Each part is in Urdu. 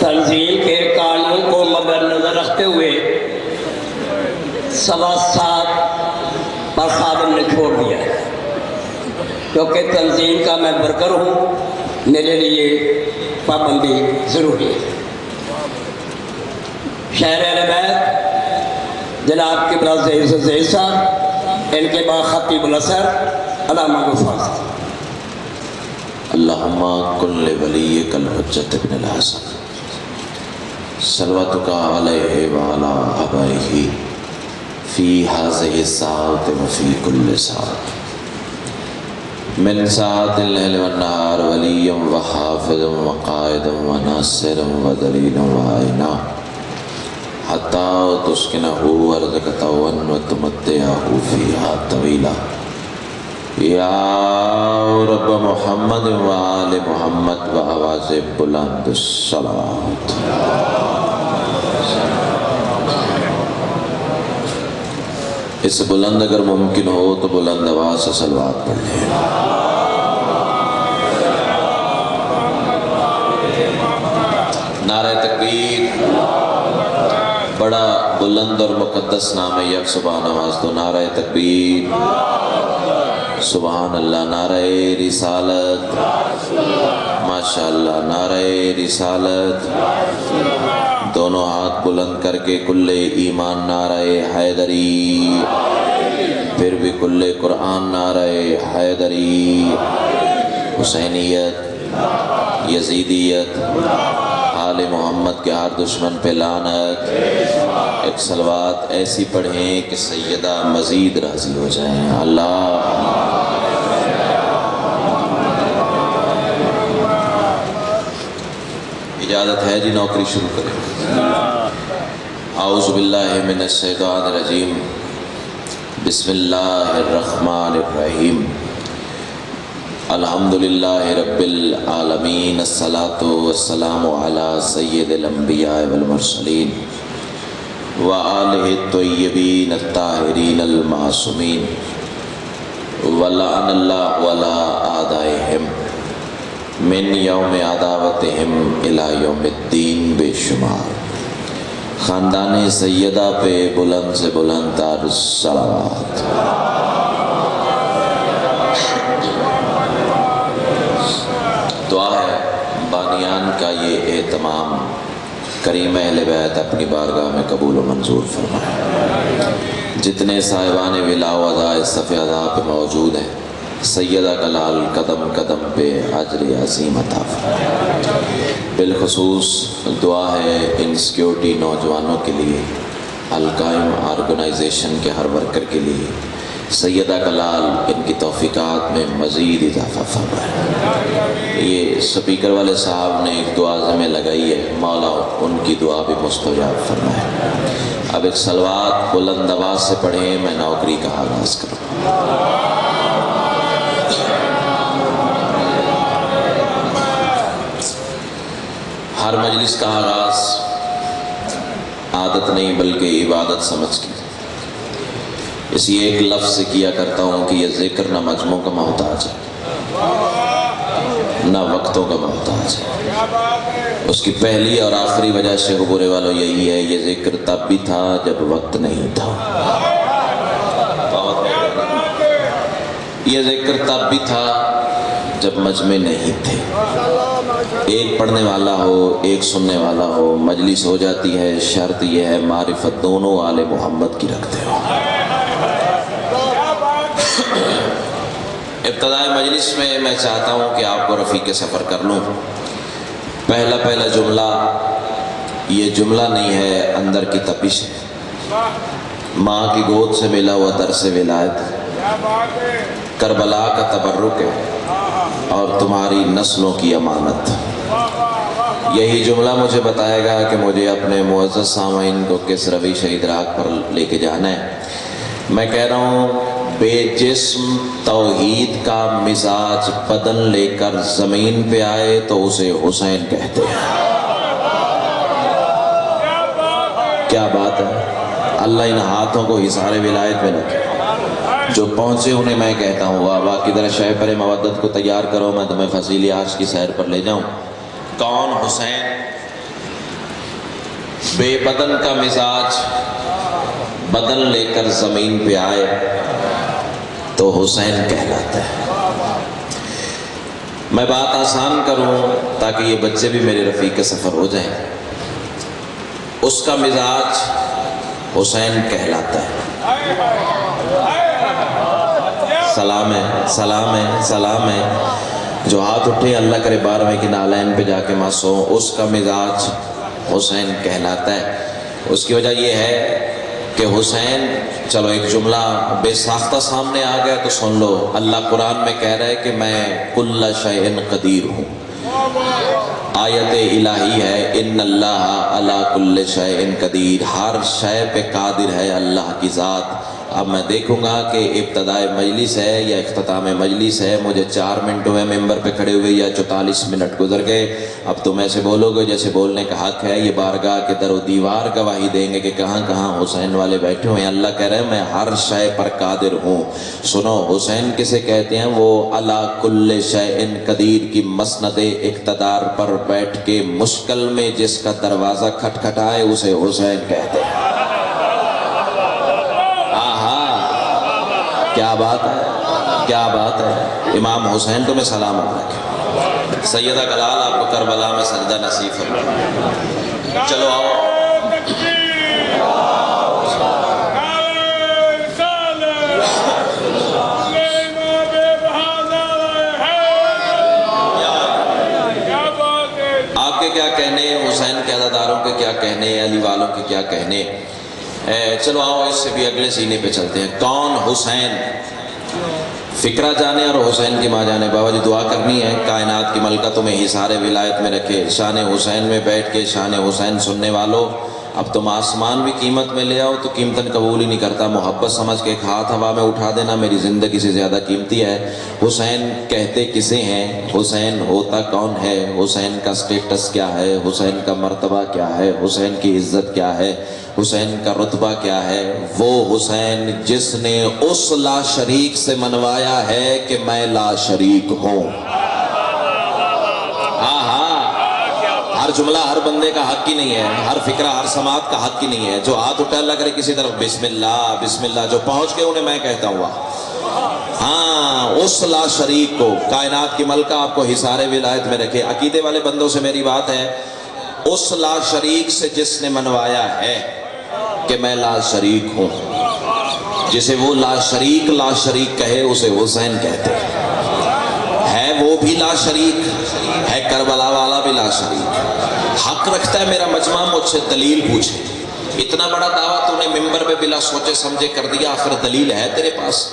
تنظیم کے قانون کو مد نظر رکھتے ہوئے 7:15 پر خادم نے چھوڑ دیا ہے۔ کیونکہ تنظیم کا میں ورکر ہوں، میرے لیے پابندی ضروری ہے۔ شہر اہل بیت جناب قبلہ زہیر صاحب، ان کے بعد خطیب الاثر علامہ غفار۔ اللہم کن لولیک الحجت ابن الحسن صلواتک علیہ وعلا آبائہ فی ہذہ الساعۃ وفی کل ساعۃ من ساعۃ اللیل والنہار ولیا وحافظا وقائدا وناصرا ودلیلا وعینا حتی تسکنہ ارضک طوعا وتمتعہ فیہا طویلا۔ یا رب محمد و آل محمد و آواز بلند الصلاۃ۔ اس سے بلند اگر ممکن ہو تو بلند آواز سے صلوات پڑھ لیں۔ نعرہ تکبیر، بڑا بلند اور مقدس نام یک سبحان نواز تو نعرہ تکبیر، سبحان اللہ، نعرہ رسالت، ماشاءاللہ، نعرہ رسالت، دونوں ہاتھ بلند کر کے کل ایمان نعرہ حیدری، پھر بھی کل قرآن نعرہ حیدری، حسینیت، یزیدیت، آل محمد کے ہر دشمن پہ لعنت۔ ایک صلوات ایسی پڑھیں کہ سیدہ مزید راضی ہو جائیں۔ اللہ اجازت ہے جی، نوکری شروع کریں۔ اعوذ باللہ من الشیطان الرجیم، بسم اللہ الرحمن الرحیم، الحمدللہ رب العالمین، الصلاۃ والسلام علی سید الانبیاء والمرسلین وآلہ الطیبین الطاہرین المعصومین، ولعن اللہ ولا اعدائہم من یوم عداوتہم الی یوم الدین بے شمار۔ خاندان سیدہ پہ بلند سے بلند تر صلوات۔ دعا ہے بانیان کا یہ اہتمام کریم اہل بیت اپنی بارگاہ میں قبول و منظور فرمائے۔ جتنے صاحبان ولا و عزا صف عزا پہ موجود ہیں، سیدہ کا لال قدم قدم پہ اجر عظیم عطا فرمائے۔ بالخصوص دعا ہے ان سیکیورٹی نوجوانوں کے لیے، القائم آرگنائزیشن کے ہر ورکر کے لیے، سیدہ کا لال ان کی توفیقات میں مزید اضافہ فرمائے۔ یہ سپیکر والے صاحب نے ایک دعا ذمہ لگائی ہے، مولا ان کی دعا بھی مستجاب فرمائے۔ اب ایک صلوات بلند آواز سے پڑھیں، میں نوکری کا آغاز کروں۔ ہر مجلس کا آغاز عادت نہیں بلکہ عبادت سمجھ کے اسی ایک لفظ سے کیا کرتا ہوں کہ یہ ذکر نہ مجموع کا محتاج ہے، نہ وقتوں کا محتاج ہے۔ اس کی پہلی اور آخری وجہ سے غبورے والوں یہی ہے، یہ ذکر تب بھی تھا جب وقت نہیں تھا، یہ ذکر تب بھی تھا جب مجمع نہیں تھے۔ ایک پڑھنے والا ہو، ایک سننے والا ہو، مجلس ہو جاتی ہے، شرط یہ ہے معرفت دونوں آل محمد کی رکھتے ہو۔ ابتدائی مجلس میں چاہتا ہوں کہ آپ کو رفیق سفر کر لوں۔ پہلا جملہ، یہ جملہ نہیں ہے، اندر کی تپش ہے۔ ماں کی گود سے ملا ہوا درس ولایت، کربلا کا تبرک ہے اور تمہاری نسلوں کی امانت۔ یہی جملہ مجھے بتائے گا کہ مجھے اپنے معزز سامعین کو کس رویش ادراک پر لے کے جانا ہے۔ میں کہہ رہا ہوں، بے جسم توحید کا مزاج بدن لے کر زمین پہ آئے تو اسے حسین کہتے ہیں۔ کیا بات ہے، اللہ ان ہاتھوں کو حصار ولایت میں رکھے۔ جو پہنچے انہیں میں کہتا ہوں واہ واہ، کدھر شہ پر مودت کو تیار کرو، میں تمہیں فصیل عرش کی سیر پر لے جاؤں۔ کون؟ حسین۔ بے بدن کا مزاج بدن لے کر زمین پہ آئے تو حسین کہلاتا ہے۔ میں بات آسان کروں تاکہ یہ بچے بھی میرے رفیق سفر ہو جائیں۔ اس کا مزاج حسین کہلاتا ہے۔ سلام ہے، سلام ہے، سلام ہے۔ جو ہاتھ اٹھے اللہ کرے 12ویں کی نالین پہ جا کے ماسو، اس کا مزاج حسین کہلاتا ہے۔ اس کی وجہ یہ ہے کہ حسین، چلو ایک جملہ بے ساختہ سامنے آ گیا تو سن لو، اللہ قرآن میں کہہ رہا ہے کہ میں کل شیء قدیر ہوں۔ آیت الہی ہے ان اللہ علی کل شیء قدیر، ہر شے پہ قادر ہے اللہ کی ذات۔ اب میں دیکھوں گا کہ ابتدائے مجلس ہے یا اختتام مجلس ہے، مجھے 4 منٹ ہوئے ممبر پہ کھڑے ہوئے یا 44 منٹ گزر گئے، اب تم ایسے بولو گے جیسے بولنے کا حق ہے۔ یہ بارگاہ کے در و دیوار گواہی دیں گے کہ کہاں کہاں حسین والے بیٹھے ہوئے ہیں۔ اللہ کہہ رہے ہیں میں ہر شے پر قادر ہوں۔ سنو حسین کسے کہتے ہیں؟ وہ علی کل شیء قدیر کی مسند اقتدار پر بیٹھ کے مشکل میں جس کا دروازہ کھٹکھٹائے اسے حسین کہتے ہیں۔ کیا بات ہے، کیا بات ہے۔ امام حسین تمہیں سلامت رکھے۔ سیدہ کلال آپ کو کربلا میں سجدہ نصیب فرمائے۔ چلو آؤ۔ آپ کے کیا کہنے، حسین کے عزاداروں کے کیا کہنے، علی والوں کے کیا کہنے۔ چلو آؤ اس سے بھی اگلے سینے پہ چلتے ہیں۔ کون حسین؟ فکرہ جانے اور حسین کی ماں جانے۔ بابا جی دعا کرنی ہے کائنات کی ملکہ تمہیں حصار ولایت میں رکھے۔ شان حسین میں بیٹھ کے شان حسین سننے والوں، اب تم آسمان بھی قیمت میں لے آؤ تو قیمتاً قبول ہی نہیں کرتا۔ محبت سمجھ کے ایک ہاتھ ہوا میں اٹھا دینا میری زندگی سے زیادہ قیمتی ہے۔ حسین کہتے کسے ہیں؟ حسین ہوتا کون ہے؟ حسین کا سٹیٹس کیا ہے؟ حسین کا مرتبہ کیا ہے؟ حسین کی عزت کیا ہے؟ حسین کا رتبہ کیا ہے؟ وہ حسین جس نے اس لا شریک سے منوایا ہے کہ میں لا شریک ہوں۔ ہر جملہ ہر بندے کا حق ہی نہیں ہے، ہر فکرہ ہر سماعت کا حق ہی نہیں ہے۔ جو ہاتھ اٹھا اللہ کرے کسی طرف بسم اللہ بسم اللہ، جو پہنچ کے انہیں میں کہتا ہوا۔ ہاں اس لا شریک کو، کائنات کی ملکہ آپ کو حصار ولایت میں رکھے۔ عقیدے والے بندوں سے میری بات ہے، اس لا شریک سے جس نے منوایا ہے کہ میں لا شریک ہوں، جسے وہ لا شریک کہے اسے حسین کہتے ہیں۔ ہے وہ بھی لا شریک ہے، کربلا والا بھی لا شریک۔ حق رکھتا ہے میرا مجمع مجھ سے دلیل پوچھے۔ اتنا بڑا دعویٰ تو نے ممبر پہ بلا سوچے سمجھے کر دیا، آخر دلیل ہے تیرے پاس؟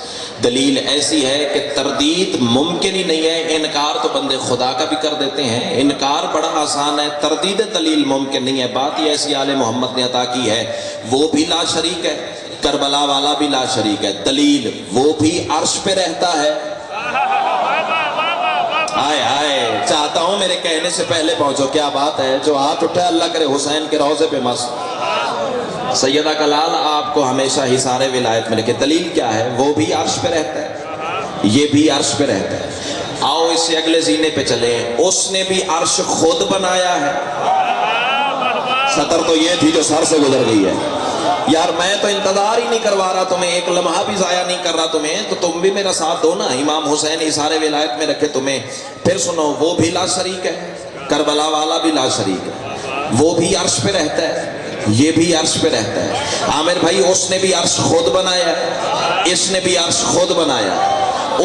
دلیل ایسی ہے کہ تردید ممکن ہی نہیں ہے۔ انکار تو بندے خدا کا بھی کر دیتے ہیں، انکار بڑا آسان ہے، تردید دلیل ممکن نہیں ہے۔ بات یہ ایسی آل محمد نے عطا کی ہے، وہ بھی لا شریک ہے، کربلا والا بھی لا شریک ہے۔ دلیل وہ بھی عرش پہ رہتا ہے۔ آئے آئے، چاہتا ہوں میرے کہنے سے پہلے پہنچو۔ کیا بات ہے؟ جو ہاتھ اٹھا اللہ کرے حسین کے روضے پہ مس۔ سیدہ کلال آپ کو ہمیشہ حصار ولایت میں رکھے۔ دلیل کیا ہے؟ وہ بھی عرش پہ رہتا ہے، یہ بھی عرش پہ رہتا ہے۔ آؤ اس سے اگلے زینے پہ چلیں۔ اس نے بھی عرش خود بنایا ہے۔ سطر تو یہ تھی جو سر سے گزر گئی ہے۔ یار میں تو انتظار ہی نہیں کروا رہا تمہیں، ایک لمحہ بھی ضائع نہیں کر رہا تمہیں، تو تم بھی میرا ساتھ دو نا۔ امام حسین حصار ولایت میں رکھے تمہیں۔ پھر سنو، وہ بھی لا شریک ہے، کربلا والا بھی لا شریک ہے، وہ بھی عرش پہ رہتا ہے، یہ بھی عرش پہ رہتا ہے۔ عامر بھائی اس نے بھی عرش خود بنایا ہے، اس نے بھی عرش خود بنایا ہے۔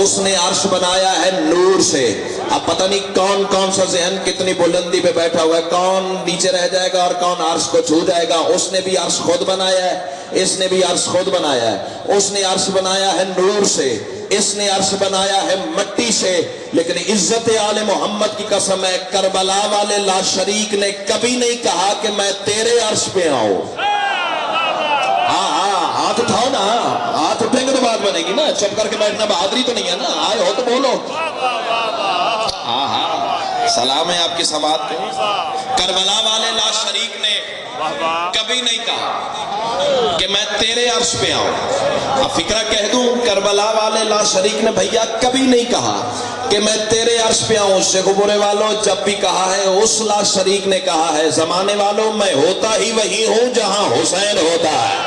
اس نے عرش بنایا ہے نور سے۔ اب پتہ نہیں کون کون سا ذہن کتنی بلندی پہ بیٹھا ہوا ہے، کون نیچے رہ جائے گا اور کون عرش کو چھو جائے گا۔ اس نے بھی عرش خود بنایا ہے، اس نے بھی عرش خود بنایا ہے۔ اس نے عرش بنایا ہے نور سے، اس نے عرش بنایا ہے مٹی سے۔ لیکن عزت آل محمد کی قسم ہے، کربلا والے لا شریک نے کبھی نہیں کہا کہ میں تیرے عرش پہ آؤں۔ ہاں ہاں ہاتھ اٹھاؤ نا، ہاتھ اٹھیں گے تو بات بنے گی نا، چپ کر کے بیٹھنا بہادری تو نہیں ہے نا، آئے ہو تو بولو۔ ہاں ہاں سلام ہے آپ کی سماعت کو۔ کربلا والے لا شریک نے کبھی نہیں کہا کہ میں تیرے عرش پہ آؤں۔ اب فکرہ کہہ دوں، کربلا والے لا شریک نے بھیا کبھی نہیں کہا کہ میں تیرے عرش پہ آؤں. شیخ برے والوں جب بھی کہا ہے اس لا شریک نے کہا ہے زمانے والوں میں ہوتا ہی وہی ہوں جہاں حسین ہوتا ہے.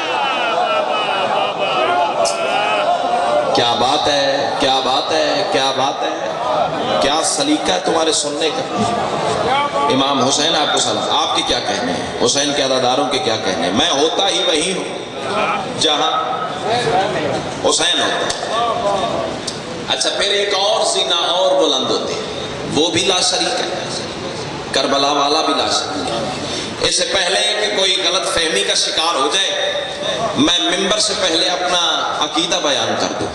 کیا بات ہے، کیا بات ہے، کیا بات ہے، کیا سلیقہ ہے تمہارے سننے کا. امام حسین آپ کو سلام. آپ کے کیا کہنے ہیں، حسین کے عزاداروں کے کیا کہنے ہیں؟ میں ہوتا ہی وہی ہوں جہاں حسین ہوتا ہے. اچھا پھر ایک اور سینہ اور بلند ہوتے ہیں، وہ بھی لا شریک ہے، کربلا والا بھی لا شریک ہے. اس سے پہلے کہ کوئی غلط فہمی کا شکار ہو جائے میں ممبر سے پہلے اپنا عقیدہ بیان کر دوں.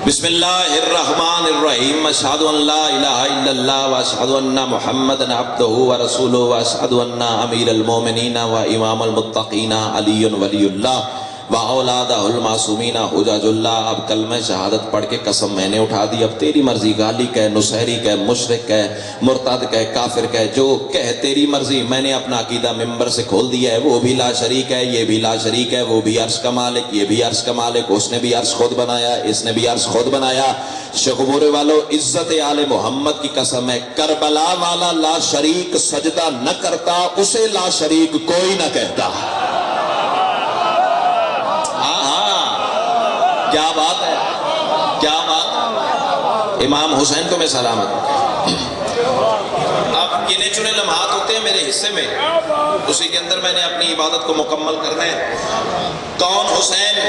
بسم اللہ الرحمن الرحیم. اشہد ان لا الہ الا اللہ واشہد ان محمدًا عبدہ ورسولہ واشہد ان امیر المومنین و امام المتقین علی ولی اللہ و اولادہ المعصومین حجج اللہ. اب کلمہ شہادت پڑھ کے قسم میں نے اٹھا دی. اب تیری مرضی، غالی کہے، نصیری کہے، مشرک کہے، مرتد کہے، کافر کہے، جو کہے تیری مرضی. میں نے اپنا عقیدہ ممبر سے کھول دیا ہے. وہ بھی لا شریک ہے، یہ بھی لا شریک ہے. وہ بھی عرش کا مالک، یہ بھی عرش کا مالک. اس نے بھی عرش خود بنایا، اس نے بھی عرش خود بنایا. شیخ بورے والوں عزت آل محمد کی قسم ہے کربلا والا لا شریک سجدہ نہ کرتا اسے لا شریک کوئی نہ کہتا. کیا بات ہے، کیا بات ہے. امام حسین کو میں سلامت. اب گنے چنے لمحات ہوتے ہیں میرے حصے میں، اسی کے اندر میں نے اپنی عبادت کو مکمل کرنا ہے. کون حسین،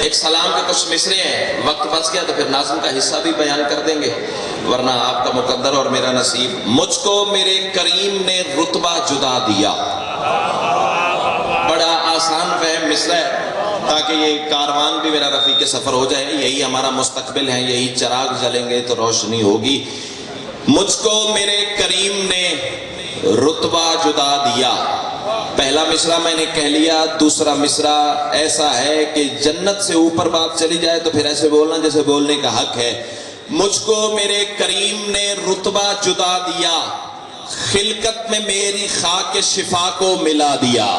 ایک سلام کے کچھ مصرے ہیں. وقت بچ گیا تو پھر ناظم کا حصہ بھی بیان کر دیں گے، ورنہ آپ کا مقدر اور میرا نصیب. مجھ کو میرے کریم نے رتبہ جدا دیا. بڑا آسان فہم مصرع ہے تاکہ یہ کاروان بھی میرا رفیق سفر ہو جائے. یہی ہمارا مستقبل ہے، یہی چراغ جلیں گے تو روشنی ہوگی. مجھ کو میرے کریم نے رتبہ جدا دیا. پہلا مصرع میں نے کہہ لیا. دوسرا مصرع ایسا ہے کہ جنت سے اوپر بات چلی جائے تو پھر ایسے بولنا جیسے بولنے کا حق ہے. مجھ کو میرے کریم نے رتبہ جدا دیا، خلقت میں میری خاک شفا کو ملا دیا.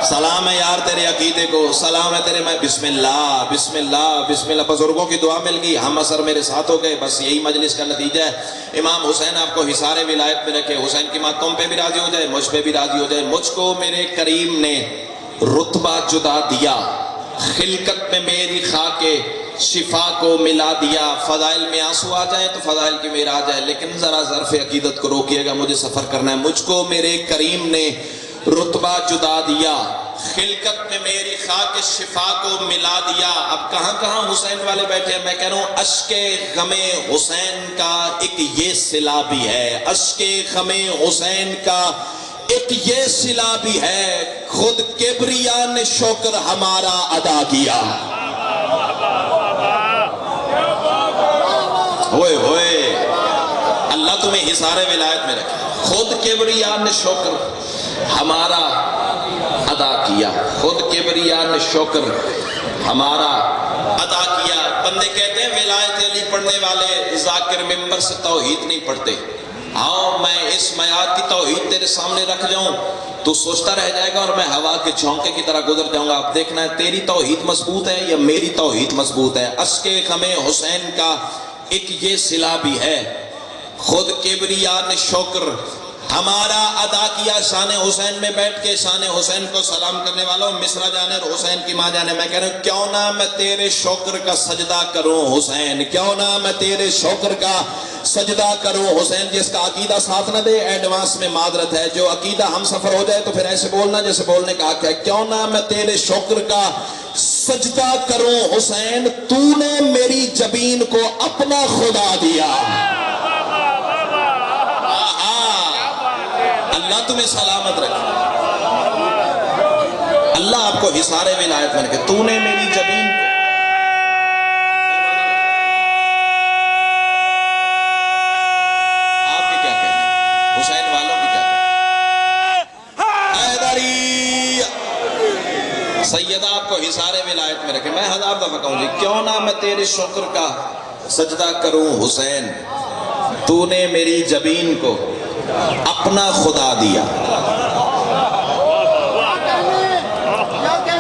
سلام ہے یار تیرے عقیدے کو، سلام ہے تیرے. میں بسم اللہ بسم اللہ بسم اللہ. بزرگوں کی دعا مل گئی، ہم اثر میرے ساتھ ہو گئے. بس یہی مجلس کا نتیجہ ہے. امام حسین آپ کو حصار ولایت میں رکھے. حسین کی ماں تم پہ بھی راضی ہو جائے، مجھ پہ بھی راضی ہو جائے. مجھ کو میرے کریم نے رتبہ جدا دیا، خلقت میں میری خاک شفا کو ملا دیا. فضائل میں آنسو آ جائیں تو فضائل کی معراج ہے، لیکن ذرا ظرف عقیدت کو روکیے گا، مجھے سفر کرنا ہے. مجھ کو میرے کریم نے رتبہ جدا دیا، خلقت میں میری خاک شفا کو ملا دیا. اب کہاں کہاں حسین والے بیٹھے ہیں. میں کہہ رہا ہوں اشک غم حسین کا ایک یہ صلہ بھی ہے، اشک غم حسین کا ایک یہ صلہ بھی ہے. خود کبریا نے شکر ہمارا ادا کیا. ہوئے ہوئے اللہ تمہیں حصار ولایت میں رکھے. خود کبریا نے شکر ہمارا ادا کیا، خود کبریا نے شکر ہمارا ادا کیا. بندے کہتے ہیں ولایت علی پڑھنے والے ذاکر ممبر سے توحید نہیں پڑھتے. ہاں میں اس میعاد کی توحید تیرے سامنے رکھ جاؤں تو سوچتا رہ جائے گا اور میں ہوا کے جھونکے کی طرح گزر جاؤں گا. اب دیکھنا ہے تیری توحید مضبوط ہے یا میری توحید مضبوط ہے. اشک غم حسین کا ایک یہ صلہ بھی ہے، خود کبریا نے شکر ہمارا ادا کیا. شان حسین میں بیٹھ کے شان حسین کو سلام کرنے والوں مصرع جانے اور حسین کی ماں جانے. میں کہہ رہا ہوں کیوں نہ میں تیرے شکر کا سجدہ کروں حسین، کیوں نہ میں تیرے شکر کا سجدہ کروں حسین. جس کا عقیدہ ساتھ نہ دے ایڈوانس میں معذرت ہے. جو عقیدہ ہم سفر ہو جائے تو پھر ایسے بولنا جیسے بولنے کا حق ہے. کیوں نہ میں تیرے شکر کا سجدہ کروں حسین، تو نے میری جبین کو اپنا خدا دیا. اللہ تمہیں سلامت رکھے، اللہ آپ کو حصار ولایت میں رکھے. تو نے میری جبین کو. آپ کے کیا کہتے ہیں، حسین والوں کی کیا کہتے ہیں؟ حیدری سیدہ آپ کو حصار ولایت میں رکھے. میں 1000 دفعہ کہوں جی کیوں نہ میں تیرے شکر کا سجدہ کروں حسین، تو نے میری جبین کو اپنا خدا دیا.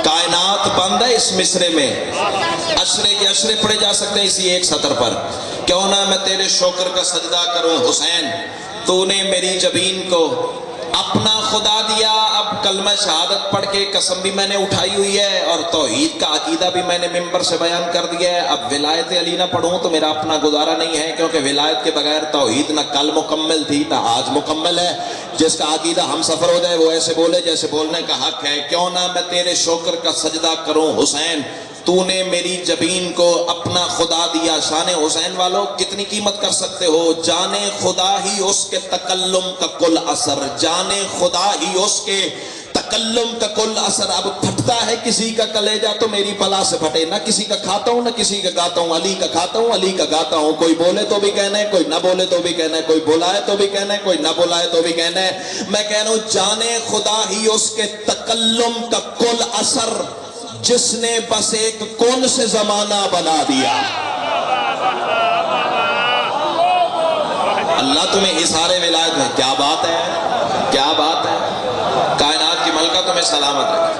کائنات بند ہے اس مصرے میں. اشرے کے اشرے پڑھے جا سکتے ہیں اسی ایک سطر پر. کیوں نہ میں تیرے شکر کا سجدہ کروں حسین، تو نے میری جبین کو اپنا خدا دیا. اب کلمہ شہادت پڑھ کے قسم بھی میں نے اٹھائی ہوئی ہے اور توحید کا عقیدہ بھی میں نے ممبر سے بیان کر دیا ہے. اب ولایت علی نہ پڑھوں تو میرا اپنا گزارا نہیں ہے، کیونکہ ولایت کے بغیر توحید نہ کل مکمل تھی نہ آج مکمل ہے. جس کا عقیدہ ہم سفر ہو جائے وہ ایسے بولے جیسے بولنے کا حق ہے. کیوں نہ میں تیرے شکر کا سجدہ کروں حسین، تو نے میری جبین کو اپنا خدا دیا. شان حسین والوں کتنی قیمت کر سکتے ہو. جانے خدا ہی اس کے تکلم کا کل اثر، جانے خدا ہی اس کے تکلم کا کل اثر. اب پھٹتا ہے کسی کا کلیجہ تو میری بلا سے پھٹے. نہ کسی کا کھاتا ہوں نہ کسی کا گاتا ہوں، علی کا کھاتا ہوں علی کا گاتا ہوں. کوئی بولے تو بھی کہنا ہے، کوئی نہ بولے تو بھی کہنا ہے، کوئی بلائے تو بھی کہنا ہے، کوئی نہ بلائے تو بھی کہنا ہے. میں کہہ رہا ہوں جانے خدا ہی اس کے تکلم کا کل اثر، جس نے بس ایک کون سے زمانہ بنا دیا. اللہ تمہیں اظہار ولایت میں، کیا بات ہے، کیا بات ہے. کائنات کی ملکہ تمہیں سلامت رکھے.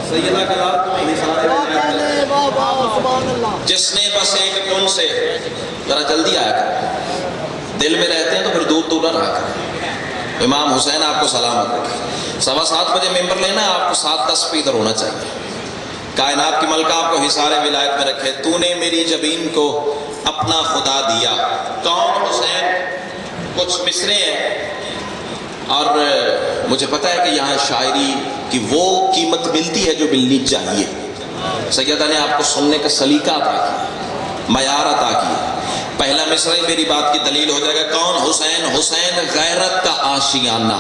سیدہ کلال تمہیں اظہار ولایت میں، جس نے بس ایک کون سے، ذرا جلدی آیا کر، دل میں رہتے ہیں تو پھر دور دور نہ رہا کر. امام حسین آپ کو سلامت رکھے. 7:15 بجے ممبر لینا ہے آپ کو، 7:10 پہ ادھر ہونا چاہیے. کائنات کی ملکہ آپ کو حصار ولایت میں رکھے. تو نے میری جبین کو اپنا خدا دیا. کون حسین؟ کچھ مصرے ہیں اور مجھے پتہ ہے کہ یہاں شاعری کی وہ قیمت ملتی ہے جو ملنی چاہیے. سیدہ نے آپ کو سننے کا سلیقہ عطا کیا، معیار عطا کیا. پہلا مصرع میری بات کی دلیل ہو جائے گا. کون حسین؟ حسین غیرت کا آشیانہ.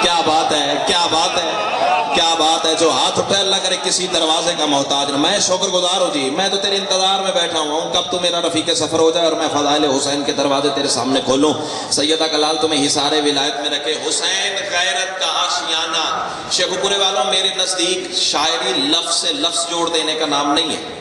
کیا بات ہے، کیا بات ہے، کیا بات ہے. جو ہاتھ اٹھے اللہ کرے کسی دروازے کا محتاج نہ. میں شکر گزار ہوں جی، میں تو تیرے انتظار میں بیٹھا ہوں کب تو میرا رفیق سفر ہو جائے اور میں فضائل حسین کے دروازے تیرے سامنے کھولوں. سیدہ کلال تمہیں حصار ولایت میں رکھے. حسین غیرت کا آشیانہ. شیخ پورے والوں میرے نزدیک شاعری لفظ سے لفظ جوڑ دینے کا نام نہیں ہے.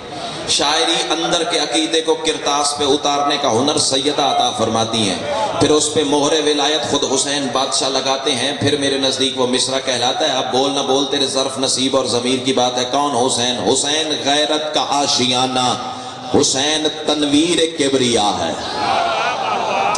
شاعری اندر کے عقیدے کو کرتاس پہ اتارنے کا ہنر سیدہ عطا فرماتی ہیں، پھر اس پہ مہر ولایت خود حسین بادشاہ لگاتے ہیں، پھر میرے نزدیک وہ مصرع کہلاتا ہے. اب بول نہ بول تیرے ظرف نصیب اور ضمیر کی بات ہے. کون حسین؟ حسین غیرت کا آشیانہ. حسین تنویر کبریا ہے.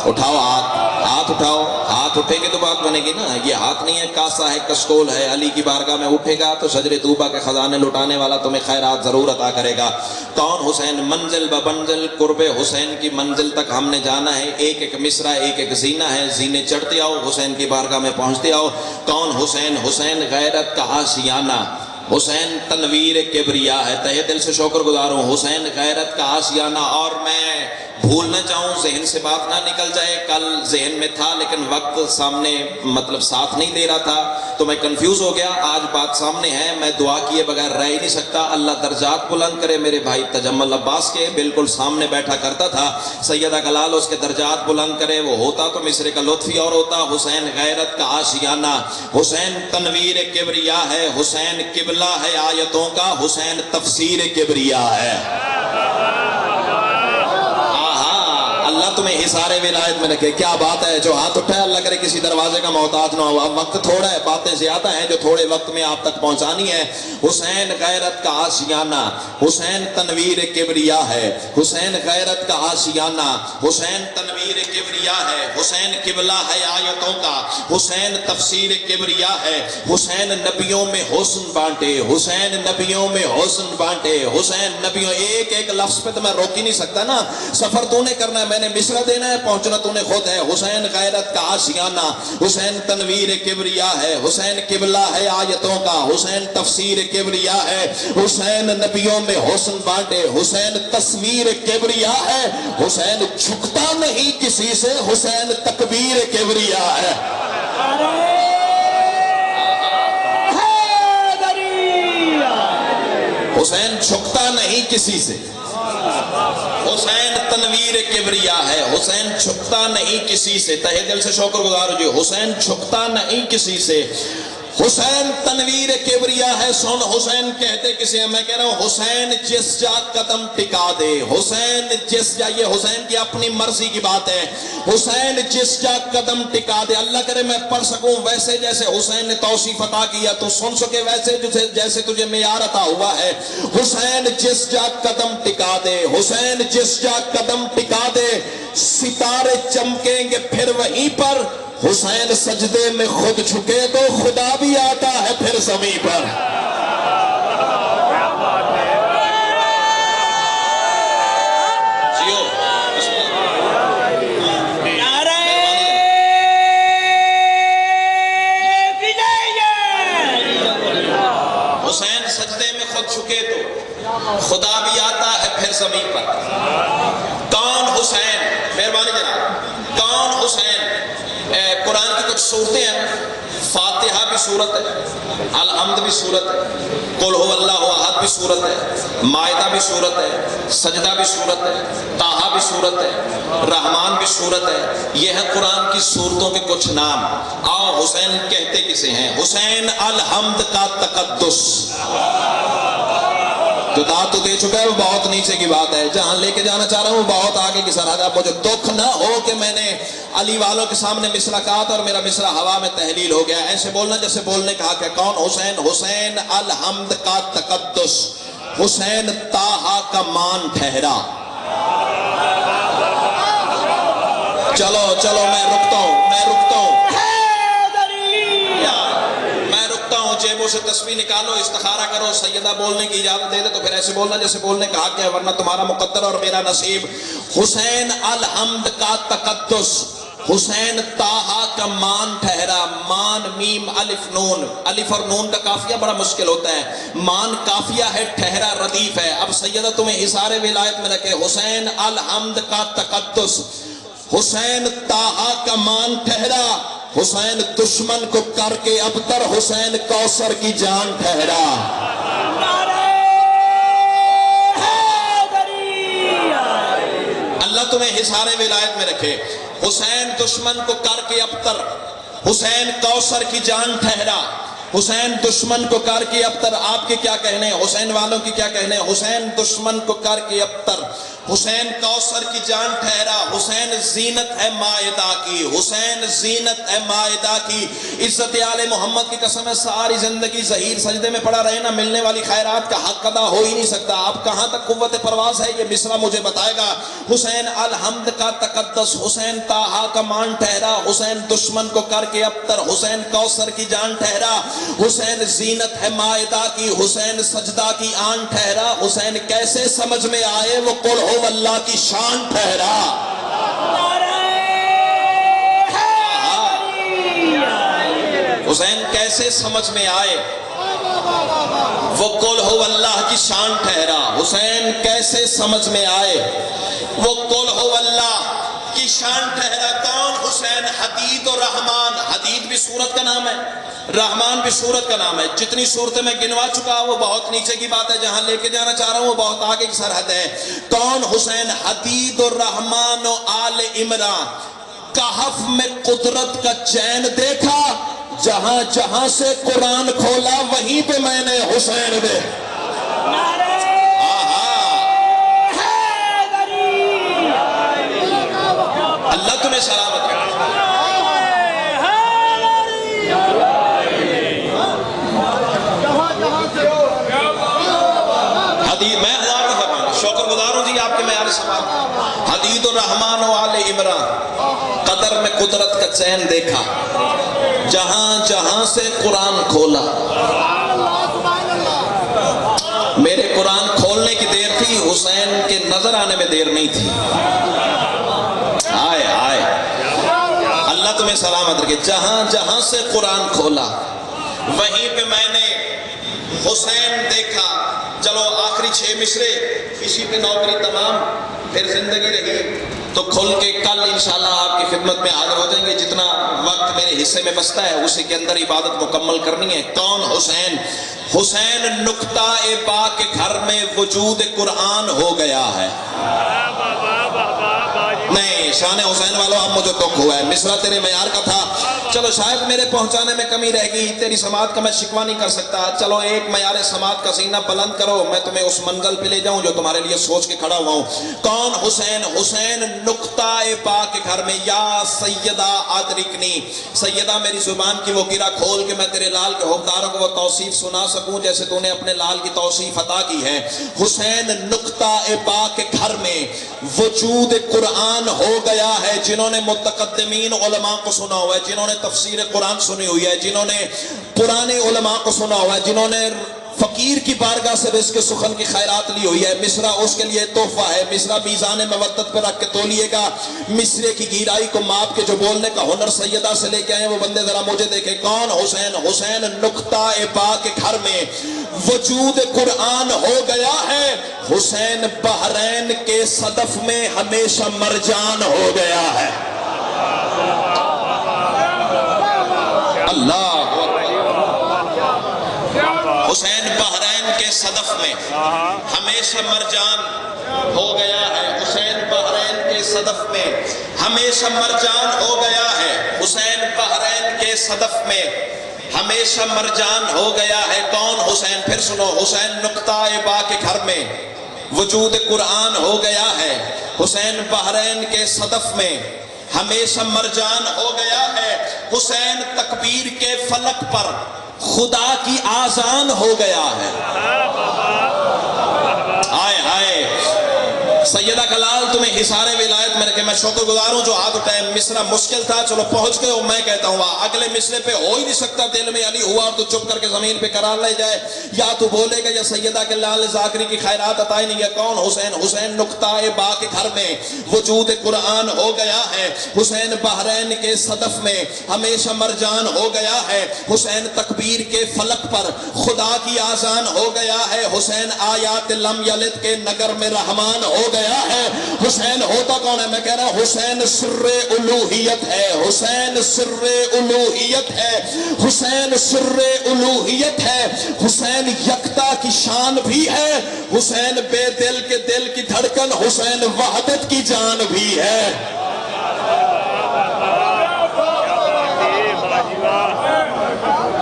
اٹھاؤ ہاتھ، ہاتھ اٹھاؤ. ہاتھ اٹھیں گے تو بات بنے گی نا. یہ ہاتھ نہیں ہے کاسا ہے کسکول ہے. علی کی بارگاہ میں اٹھے گا تو شجر طوبہ کے خزانے لٹانے والا تمہیں خیرات ضرور عطا کرے گا. کون حسین؟ منزل بمنزل قرب حسین کی منزل تک ہم نے جانا ہے. ایک ایک مصرع ایک ایک زینہ ہے. زینے چڑھتے آؤ، حسین کی بارگاہ میں پہنچتے آؤ. کون حسین؟ حسین غیرت کا آشیانہ. حسین تنویر کبریا ہے. تہہ دل سے شکر گزار ہوں. حسین غیرت کا آشیانہ. اور میں بھول نہ جاؤں، ذہن سے بات نہ نکل جائے. کل ذہن میں تھا لیکن وقت سامنے مطلب ساتھ نہیں دے رہا تھا تو میں کنفیوز ہو گیا. آج بات سامنے ہے، میں دعا کیے بغیر رہ ہی نہیں سکتا. اللہ درجات بلند کرے میرے بھائی تجمل عباس کے، بالکل سامنے بیٹھا کرتا تھا. سیدہ کلال اس کے درجات بلند کرے. وہ ہوتا تو مصرے کا لطف ہی اور ہوتا. حسین غیرت کا آشیانہ. حسین تنویر کبریا ہے. حسین قبلہ ہے آیتوں کا. حسین تفسیر کبریا ہے. اللہ تمہیں حصار ولایت میں رکھے. کیا بات ہے. جو ہاتھ اٹھائے اللہ کرے کسی دروازے کا محتاج نہ ہو. اب وقت تھوڑا ہے، باتیں زیادہ ہیں جو تھوڑے وقت میں آپ تک پہنچانی ہے. حسین غیرت کا آشیانہ. حسین تنویر کبریا ہے. حسین غیرت کا آشیانہ. حسین تنویر کبریا ہے. حسین قبلہ ہے آیتوں کا. حسین تفسیر کبریا ہے. حسین نبیوں میں حسن بانٹے. حسین نبیوں میں حسن بانٹے. حسین نبیوں، ایک ایک لفظ پہ تو میں روک ہی نہیں سکتا نا. سفر تو نے کرنا ہے، میں نے مصرع دینا ہے، پہنچنا تو نے خود ہے. حسین غیرت کا آشیانہ. حسین تنویر کبریا ہے. حسین قبلہ ہے آیتوں کا. حسین تفسیر کبریا ہے. حسین نبیوں میں حسن بانٹے. حسین تصویر کبریا ہے. حسین جھکتا نہیں کسی سے. حسین تکبیر کبریا ہے. حسین جھکتا نہیں کسی سے. حسین تنویر کبریا ہے. حسین جھکتا نہیں کسی سے. تہہ دل سے شکر گزار ہو جی. حسین جھکتا نہیں کسی سے. حسین تنویر کبریا ہے، سن حسین کہتے کسے ہیں؟ میں کہہ رہا ہوں حسین جس جا قدم ٹکا دے، حسین جس جا، یہ حسین کی اپنی مرضی کی بات ہے، حسین جس جا قدم ٹکا دے، اللہ کرے میں پڑھ سکوں ویسے جیسے حسین نے توصیف عطا کیا، تو سن سکے ویسے جیسے تجھے معیار عطا ہوا ہے۔ حسین جس جا قدم ٹکا دے، حسین جس جا قدم ٹکا دے، ستارے چمکیں گے پھر وہیں پر، حسین سجدے میں خود جھکے تو خدا بھی آتا ہے پھر زمین پر۔ جیو حسین سجدے میں خود جھکے تو خدا بھی آتا ہے پھر زمین پر۔ کون حسین؟ مہربانی جناب، کون حسین؟ قرآن کی کچھ صورتیں ہیں، فاتحہ بھی صورت ہے، الحمد بھی صورت ہے، قل هو اللہ احد بھی صورت ہے، مائدہ بھی صورت ہے، سجدہ بھی صورت ہے، طٰہٰ بھی صورت ہے، رحمان بھی صورت ہے۔ یہ ہے قرآن کی صورتوں کے کچھ نام۔ آؤ حسین کہتے کسے ہیں؟ حسین الحمد کا تقدس۔ جو داد تو دے چکا ہے وہ بہت نیچے کی بات ہے، جہاں لے کے جانا چاہ رہا ہوں وہ بہت آگے کی سرحد ہے۔ مجھے دکھ نہ ہو کہ میں نے علی والوں کے سامنے مصرع کہا تھا اور میرا مصرع ہوا میں تحلیل ہو گیا۔ ایسے بولنا جیسے بولنے کہا کہ کون حسین؟ حسین الحمد کا تقدس، حسین طٰہٰ کا مان ٹھہرا۔ چلو چلو میں رکتا ہوں، جیبوں سے تسبیح نکالو، استخارہ کرو، سیدہ بولنے کی اجازت دے دے تو پھر ایسے بولنا جیسے بولنے کا حق ہے، ورنہ تمہارا مقدر اور میرا نصیب۔ حسین الحمد کا تقدس، حسین طٰہٰ کا مان ٹھہرا۔ مان میم الف نون، الف اور نون کا قافیہ بڑا مشکل ہوتا ہے، مان قافیہ ہے، ٹھہرا ردیف ہے۔ اب سیدہ تمہیں حصار ولایت میں رکھے، حسین الحمد کا تقدس، حسین طٰہٰ کا مان ٹھہرا، حسین دشمن کو کر کے ابتر، حسین کوثر کی جان ٹھہرا۔ اللہ تمہیں حصار ولایت میں رکھے۔ حسین دشمن کو کر کے ابتر، حسین کوثر کی جان ٹھہرا، حسین دشمن کو کر کے ابتر۔ آپ کے کیا کہنے ہیں؟ حسین والوں کی کیا کہنے ہیں؟ حسین دشمن کو کر کے ابتر، حسین کوثر کی جان ٹھہرا، حسین زینت ہے مائدہ کی، حسین زینت ہے مائدہ کی۔ عزت آل محمد کی قسم ہے ساری زندگی ظہیر سجدے میں پڑا رہے نا، ملنے والی خیرات کا حق ادا ہو ہی نہیں سکتا۔ آپ کہاں تک قوت پرواز ہے یہ مصرع مجھے بتائے گا۔ حسین الحمد کا تقدس، حسین طٰہٰ کا مان ٹھہرا، حسین دشمن کو کر کے ابتر، حسین کوثر کی جان ٹھہرا، حسین زینت ہے مائدہ کی، حسین سجدہ کی آن ٹھہرا، حسین کیسے سمجھ میں آئے وہ قل ہو اللہ کی شان ٹھہرا۔ حسین کیسے سمجھ میں آئے وہ قل ہو اللہ کی شان ٹھہرا، حسین کیسے سمجھ میں آئے وہ قل ہو اللہ کی شان ٹھہرا۔ کون حسین؟ حدید و رحمان۔ حدید بھی سورت کا نام ہے، رحمان بھی سورت کا نام ہے۔ جتنی صورتیں میں گنوا چکا وہ بہت نیچے کی بات ہے، جہاں لے کے جانا چاہ رہا ہوں وہ بہت آگے کی سرحد ہے۔ کون حسین؟ حدید و رحمان و آل عمران۔ کہف میں قدرت کا چین دیکھا، جہاں جہاں سے قرآن کھولا وہیں پہ میں نے حسین دیکھا۔ اللہ تمہیں سلامت رکھے۔ حدید میں ہزار دفعہ شکر گزار ہوں جی آپ کے معیار سوال۔ حدید الرحمن و آل عمران، قدر میں قدرت کا چین دیکھا، جہاں جہاں سے قرآن کھولا۔ میرے قرآن کھولنے کی دیر تھی، حسین کے نظر آنے میں دیر نہیں تھی۔ آئے آئے اللہ تمہیں سلامت رکھے۔ جہاں جہاں سے قرآن کھولا وہیں پہ میں نے حسین دیکھا۔ چلو آخری 6 مصرے اسی پہ نوکری تمام، پھر زندگی رہی تو کھل کے کل انشاءاللہ آپ کی خدمت میں حاضر ہو جائیں گے۔ جتنا وقت میرے حصے میں بچتا ہے اسی کے اندر عبادت مکمل کرنی ہے۔ کون حسین؟ حسین نقطہ با کے گھر میں وجود قرآن ہو گیا ہے۔ نہیں شان حسین والوں اب مجھے دکھ ہوا ہے، مصرع تیرے معیار کا تھا، چلو شاید میرے پہنچانے میں کمی رہ گئی، تیری سماعت کا میں شکوہ نہیں کر سکتا، چلو ایک معیار سماعت کا سینہ بلند کرو، میں تمہیں اس منزل پہ لے جاؤں جو تمہارے لیے سوچ کے کھڑا ہوا ہوں۔ کون حسین؟ حسین نقطہ پا کے گھر میں، یا سیدہ ادرکنی، سیدہ میری زبان کی وہ گرہ کھول کے میں تیرے لال کے حکمداروں کو وہ توصیف سنا سکوں جیسے تو نے اپنے لال کی توصیف عطا کی ہے۔ حسین نقطہ پا کے گھر میں وجود قرآن ہو گیا ہے، جنہوں نے متقدمین علماء کو سنا ہوا ہے، جنہوں نے تفسیر قرآن سنی ہوئی ہے، جنہوں نے پرانے علماء کو سنا ہوا ہے، جنہوں نے فقیر کی بارگاہ سے رزق سخن کی خیرات لی ہوئی ہے، مصرع اس کے لیے تحفہ ہے، مصرع میزان مودت پہ رکھ کے تولیے گا، مصرے کی گہرائی کو ماپ کے جو بولنے کا ہنر سیدہ سے لے کے آئے وہ بندے ذرا مجھے دیکھیں۔ کون حسین؟ حسین نقطہ پا کے گھر میں وجود قرآن ہو گیا ہے، حسین بحرین کے صدف میں ہمیشہ مرجان ہو گیا ہے۔ اللہ حسین بحرین کے صدف میں ہمیشہ مرجان ہو گیا ہے، حسین بحرین کے صدف میں ہمیشہ مرجان ہو گیا ہے، حسین بحرین کے صدف میں ہمیشہ مرجان ہو گیا ہے۔ کون حسین؟ پھر سنو، حسین نقطہ با کے گھر میں وجود قرآن ہو گیا ہے، حسین بحرین کے صدف میں ہمیشہ مرجان ہو گیا ہے، حسین تکبیر کے فلک پر خدا کی آذان ہو گیا ہے۔ آئے ہائے سیدہ کلال تمہیں حصار ولایت میں رکھے، میں شکر گزار ہوں جو ہاتھ اٹھائے، مصرع مشکل تھا، چلو پہنچ گئے ہو، میں کہتا ہوں اگلے مصرے پہ ہو ہی نہیں سکتا دل میں علی ہوا اور تو چپ کر کے زمین پہ قرار لے جائے، یا تو بولے گا یا سیدہ کلال ذاکری کی خیرات عطا ہی نہیں ہے۔ کون حسین؟ حسین نقطہ با کے گھر میں وجود قرآن ہو گیا ہے، حسین بحرین کے صدف میں ہمیشہ مرجان ہو گیا ہے، حسین تکبیر کے فلک پر خدا کی آذان ہو گیا ہے، حسین آیات لم یلد کے نگر میں رحمان ہو گیا ہے۔ حسین ہوتا کون ہے؟ میں کہہ رہا ہوں حسین سر الوہیت ہے، حسین سر الوہیت ہے، حسین سر الوہیت ہے، حسین یکتا کی شان بھی ہے، حسین بے دل کے دل کی دھڑکن، حسین وحدت کی جان بھی ہے۔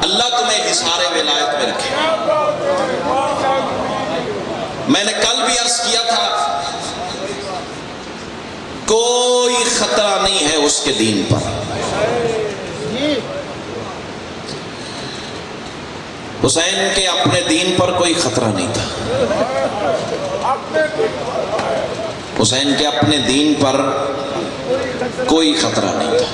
اللہ تمہیں حصار ولایت میں رکھے۔ میں نے کل بھی عرض کیا تھا کوئی خطرہ نہیں ہے اس کے دین پر، حسین کے اپنے دین پر کوئی خطرہ نہیں تھا، حسین کے اپنے دین پر کوئی خطرہ نہیں تھا۔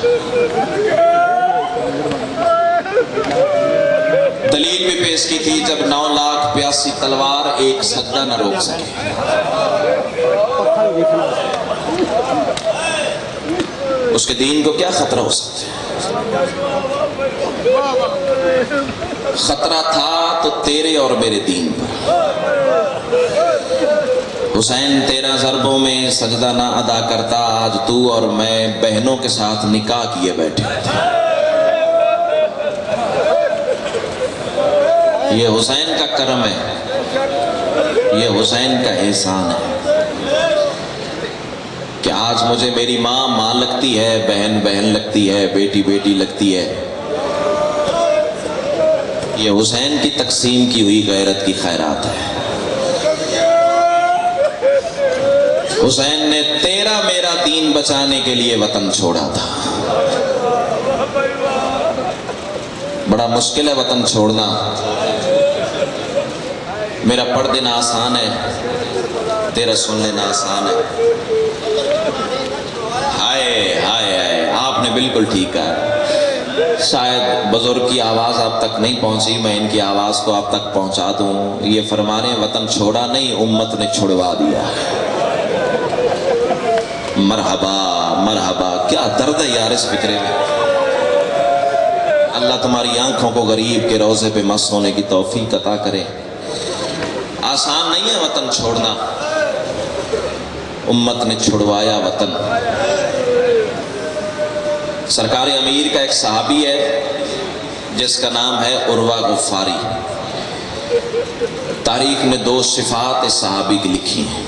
دلیل بھی پیش کی تھی جب 9,82,000 تلوار ایک سجدہ نہ روک سکے، اس کے دین کو کیا خطرہ ہو سکتا ہے؟ خطرہ تھا تو تیرے اور میرے دین پر۔ حسین 13 ضربوں میں سجدہ نہ ادا کرتا، آج تو اور میں بہنوں کے ساتھ نکاح کیے بیٹھے تھے۔ یہ حسین کا کرم ہے، یہ حسین کا احسان ہے کہ آج مجھے میری ماں ماں لگتی ہے، بہن بہن لگتی ہے، بیٹی بیٹی لگتی ہے۔ یہ حسین کی تقسیم کی ہوئی غیرت کی خیرات ہے۔ حسین نے تیرا میرا دین بچانے کے لیے وطن چھوڑا تھا۔ بڑا مشکل ہے وطن چھوڑنا، میرا پڑھ دینا آسان ہے، تیرا سن لینا آسان ہے۔ ہائے ہائے ہائے، آپ نے بالکل ٹھیک کہا، شاید بزرگ کی آواز آپ تک نہیں پہنچی، میں ان کی آواز کو آپ تک پہنچا دوں۔ یہ فرما رہے ہیں وطن چھوڑا نہیں، امت نے چھڑوا دیا۔ مرحبا مرحبا، کیا درد ہے یار اس فکرے میں۔ اللہ تمہاری آنکھوں کو غریب کے روضے پہ مست ہونے کی توفیق عطا کرے۔ آسان نہیں ہے وطن چھوڑنا، امت نے چھڑوایا وطن۔ سرکار امیر کا ایک صحابی ہے جس کا نام ہے عروہ غفاری۔ تاریخ نے 2 صفات اس صحابی کی لکھی ہیں۔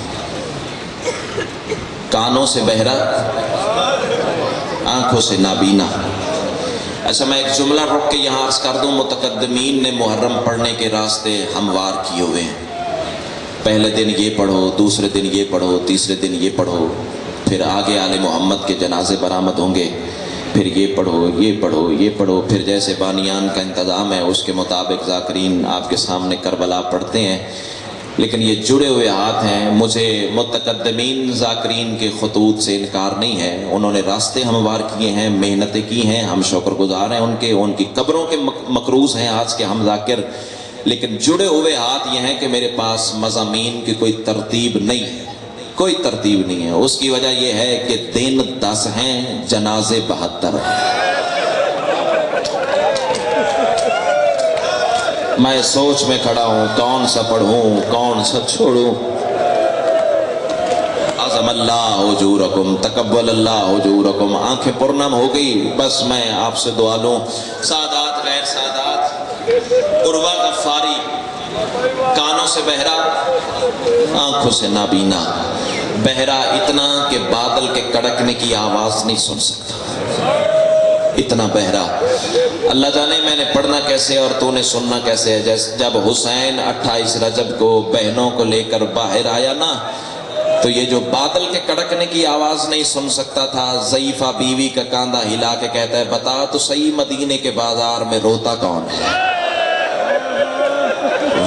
کانوں سے بہرا، آنکھوں سے نابینا۔ اچھا میں ایک جملہ رک کے یہاں عرض کر دوں، متقدمین نے محرم پڑھنے کے راستے ہموار کیے ہوئے ہیں۔ پہلے دن یہ پڑھو، دوسرے دن یہ پڑھو، تیسرے دن یہ پڑھو، پھر آگے آل محمد کے جنازے برآمد ہوں گے، پھر یہ پڑھو، یہ پڑھو، یہ پڑھو، پھر جیسے بانیان کا انتظام ہے اس کے مطابق ذاکرین آپ کے سامنے کربلا پڑھتے ہیں۔ لیکن یہ جڑے ہوئے ہاتھ ہیں، مجھے متقدمین ذاکرین کے خطوط سے انکار نہیں ہے، انہوں نے راستے ہموار کیے ہیں، محنتیں کی ہیں، ہم شکر گزار ہیں ان کی قبروں کے مقروض ہیں آج کے ہم ذاکر۔ لیکن جڑے ہوئے ہاتھ یہ ہیں کہ میرے پاس مضامین کی کوئی ترتیب نہیں ہے، کوئی ترتیب نہیں ہے۔ اس کی وجہ یہ ہے کہ دن 10 ہیں، جنازے 72 ہیں۔ میں سوچ میں کھڑا ہوں، کون سا پڑھوں، کون سا چھوڑوں۔ عظم اللہ اجورکم، تقبل اللہ اجورکم۔ آنکھیں پرنم ہو گئی، بس میں آپ سے دعا لوں، سادات غیر سادات، عروہ غفاری، کانوں سے بہرا، آنکھوں سے نابینا۔ بہرا اتنا کہ بادل کے کڑکنے کی آواز نہیں سن سکتا، اتنا بہرا۔ اللہ جانے میں نے پڑھنا کیسے اور تو نے سننا کیسے ہے۔ جب حسین 28 رجب کو بہنوں کو لے کر باہر آیا نا، تو یہ جو بادل کے کڑکنے کی آواز نہیں سن سکتا تھا، ضعیفہ بیوی کا کاندھا ہلا کے کہتا ہے، بتا تو صحیح مدینے کے بازار میں روتا کون ہے؟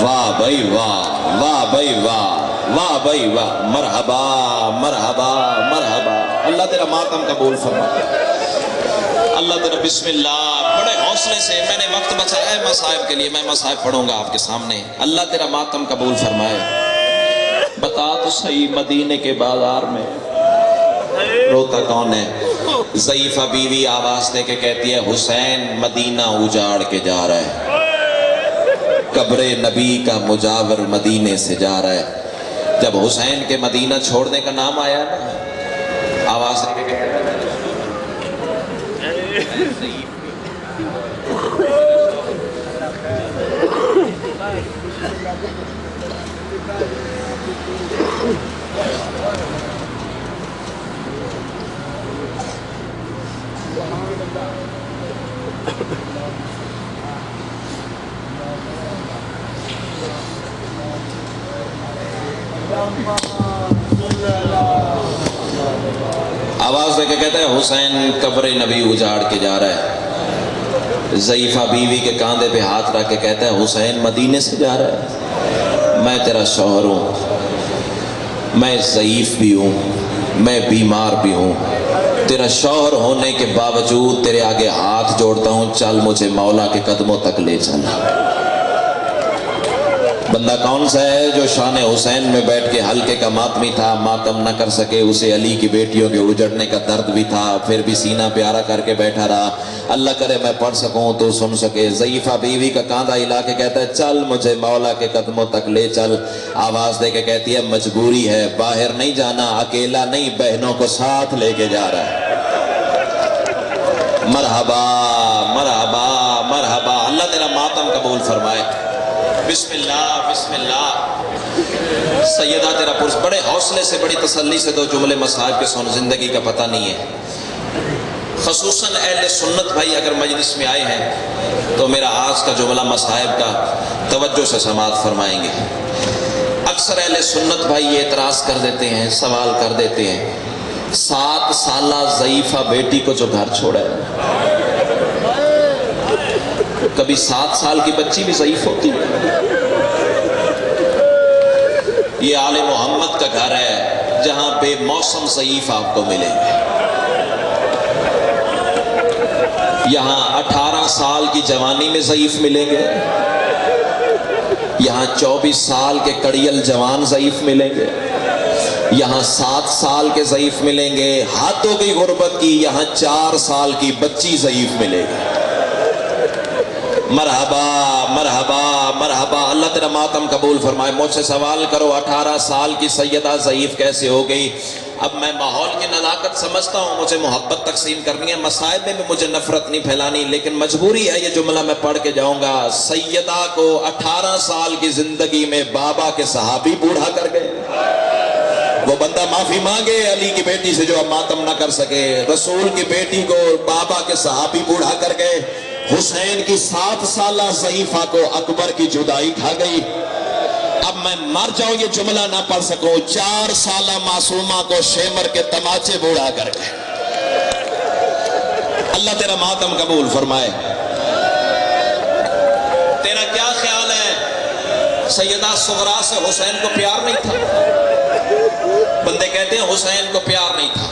واہ بھائی واہ، واہ بھائی واہ، واہ بھائی واہ، مرحبا مرحبا مرحبا۔ اللہ تیرا ماتم قبول فرمائے، اللہ تیرا بسم اللہ۔ بڑے حوصلے سے میں نے وقت بچایا ہے مصائب کے لیے، میں مصائب پڑھوں گا آپ کے سامنے۔ اللہ تیرا ماتم قبول فرمائے، بتا تو صحیح مدینے کے بازار میں روتا کون ہے؟ ضعیفہ بیوی آواز دے کے کہتی ہے، حسین مدینہ اجاڑ کے جا رہا ہے، قبر نبی کا مجاور مدینے سے جا رہا ہے۔ جب حسین کے مدینہ چھوڑنے کا نام آیا نا، آواز دے کے کہتی ہے، آواز دے کے کہتا ہے، حسین قبر نبی اجاڑ کے جا رہا ہے۔ ضعیفہ بیوی کے کاندھے پہ ہاتھ رکھ کے کہتا ہے، حسین مدینے سے جا رہا ہے، میں تیرا شوہر ہوں، میں ضعیف بھی ہوں، میں بیمار بھی ہوں، تیرا شوہر ہونے کے باوجود تیرے آگے ہاتھ جوڑتا ہوں، چل مجھے مولا کے قدموں تک لے چل۔ بندہ کون سا ہے جو شان حسین میں بیٹھ کے حلقے کا ماتمی تھا، ماتم نہ کر سکے، اسے علی کی بیٹیوں کے اجڑنے کا درد بھی تھا، پھر بھی سینہ پیارا کر کے بیٹھا رہا۔ اللہ کرے میں پڑھ سکوں تو سن سکے۔ ضعیفہ بیوی کا کاندھا ہلا کے کہتا ہے، چل مجھے مولا کے قدموں تک لے چل۔ آواز دے کے کہتی ہے، مجبوری ہے، باہر نہیں جانا، اکیلا نہیں، بہنوں کو ساتھ لے کے جا رہا ہے۔ مرحبا مرحبا مرحبا، اللہ تیرا ماتم قبول فرمائے۔ بسم اللہ بسم اللہ۔ سیدہ تیرا پرس، بڑے حوصلے سے بڑی تسلی سے دو جملے مصائب کے سن، زندگی کا پتہ نہیں ہے۔ خصوصاً اہل سنت بھائی اگر مجلس میں آئے ہیں تو میرا آج کا جملہ مصائب کا توجہ سے سماعت فرمائیں گے۔ اکثر اہل سنت بھائی یہ اعتراض کر دیتے ہیں، سوال کر دیتے ہیں، 7 سالہ ضعیفہ بیٹی کو جو گھر چھوڑا ہے، کبھی 7 سال کی بچی بھی ضعیف ہوتی ہے؟ یہ آل محمد کا گھر ہے جہاں بے موسم ضعیف آپ کو ملیں گے۔ یہاں 18 سال کی جوانی میں ضعیف ملیں گے، یہاں 24 سال کے کڑیل جوان ضعیف ملیں گے، یہاں 7 سال کے ضعیف ملیں گے، حد ہو گئی غربت کی، یہاں 4 سال کی بچی ضعیف ملے گی۔ مرحبا مرحبا مرحبا، اللہ تیرا ماتم قبول فرمائے۔ مجھ سے سوال کرو 18 سال کی سیدہ ضعیف کیسے ہو گئی؟ اب میں ماحول کی نزاکت سمجھتا ہوں، مجھے محبت تقسیم کرنی ہے، مسائب میں بھی مجھے نفرت نہیں پھیلانی، لیکن مجبوری ہے، یہ جملہ میں پڑھ کے جاؤں گا۔ سیدہ کو 18 سال کی زندگی میں بابا کے صحابی بوڑھا کر گئے، وہ بندہ معافی مانگے علی کی بیٹی سے جو اب ماتم نہ کر سکے. رسول کی بیٹی کو بابا کے صحابی بوڑھا کر گئے. حسین کی 7 سالہ ضعیفہ کو اکبر کی جدائی کھا گئی. اب میں مر جاؤں یہ جملہ نہ پڑھ سکوں. 4 سالہ معصومہ کو شیمر کے تماچے بوڑھا کر گئے. اللہ تیرا ماتم قبول فرمائے. تیرا کیا خیال ہے سیدہ صغرا سے حسین کو پیار نہیں تھا؟ بندے کہتے ہیں حسین کو پیار نہیں تھا.